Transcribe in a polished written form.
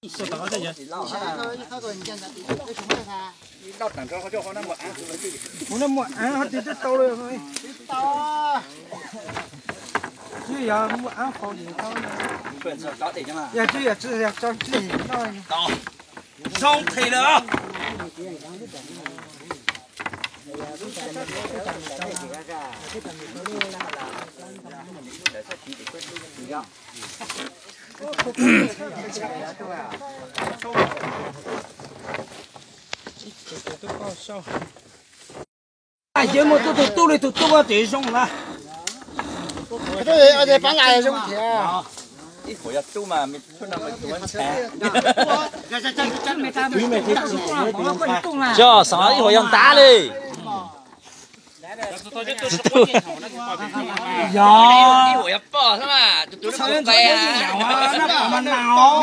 小刀在这。到等着叫好那么安，我那么安，还得刀了，刀。这样我安好点刀呢。不是找对的嘛？呀，这也是找对刀。刀，烧腿了啊！哎，节目都来都我对上了。这而且把俺兄弟啊，一会儿都嘛没出那么多钱。叫啥一会儿要打嘞？呀，一会儿要报是吧？都是公开呀。那干嘛闹？